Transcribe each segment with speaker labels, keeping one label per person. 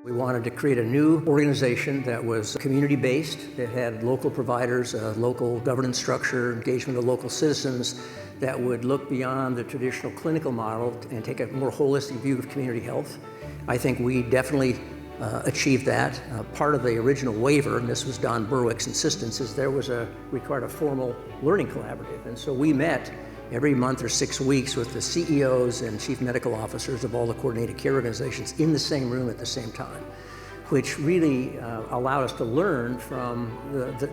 Speaker 1: We wanted to create a new organization that was community-based, that had local providers, local governance structure, engagement of local citizens, that would look beyond the traditional clinical model and take a more holistic view of community health. I think we definitely achieved that. Part of the original waiver, and this was Don Berwick's insistence, is there was required a formal learning collaborative. And so we met every month or 6 weeks with the CEOs and chief medical officers of all the coordinated care organizations in the same room at the same time, which really allowed us to learn from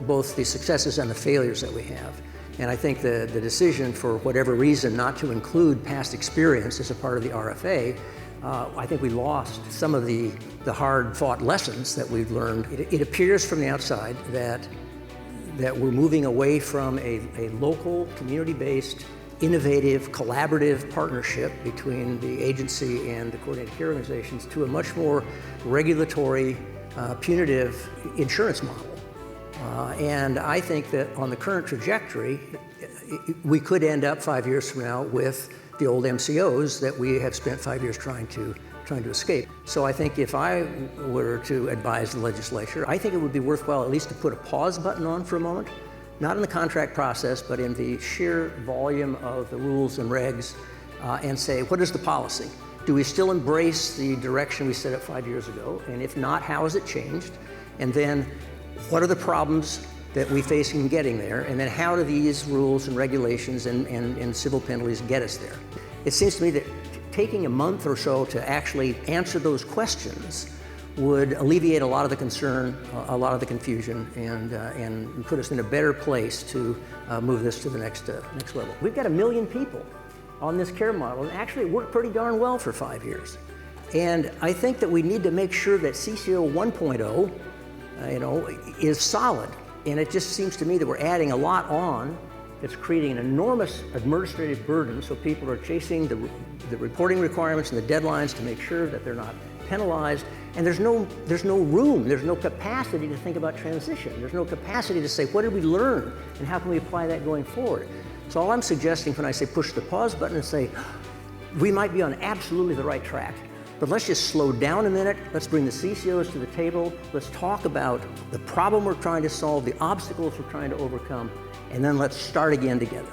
Speaker 1: both the successes and the failures that we have. And I think the decision, for whatever reason, not to include past experience as a part of the RFA, I think we lost some of the hard-fought lessons that we've learned. It appears from the outside that we're moving away from a local, community-based, innovative, collaborative partnership between the agency and the coordinated care organizations to a much more regulatory, punitive insurance model. And I think that on the current trajectory, we could end up 5 years from now with the old MCOs that we have spent 5 years trying to escape. So I think if I were to advise the legislature, I think it would be worthwhile at least to put a pause button on for a moment, not in the contract process, but in the sheer volume of the rules and regs, and say, what is the policy? Do we still embrace the direction we set up 5 years ago? And if not, how has it changed? And then what are the problems that we face in getting there? And then how do these rules and regulations and civil penalties get us there? It seems to me that taking a month or so to actually answer those questions would alleviate a lot of the concern, a lot of the confusion, and put us in a better place to move this to the next level. We've got 1 million people on this care model, and actually it worked pretty darn well for 5 years. And I think that we need to make sure that CCO 1.0 is solid. And it just seems to me that we're adding a lot on that's creating an enormous administrative burden, so people are chasing the reporting requirements and the deadlines to make sure that they're not penalized. And there's no room, there's no capacity to think about transition. There's no capacity to say, what did we learn and how can we apply that going forward? So all I'm suggesting when I say push the pause button and say, we might be on absolutely the right track, but let's just slow down a minute. Let's bring the CCOs to the table. Let's talk about the problem we're trying to solve, the obstacles we're trying to overcome, and then let's start again together.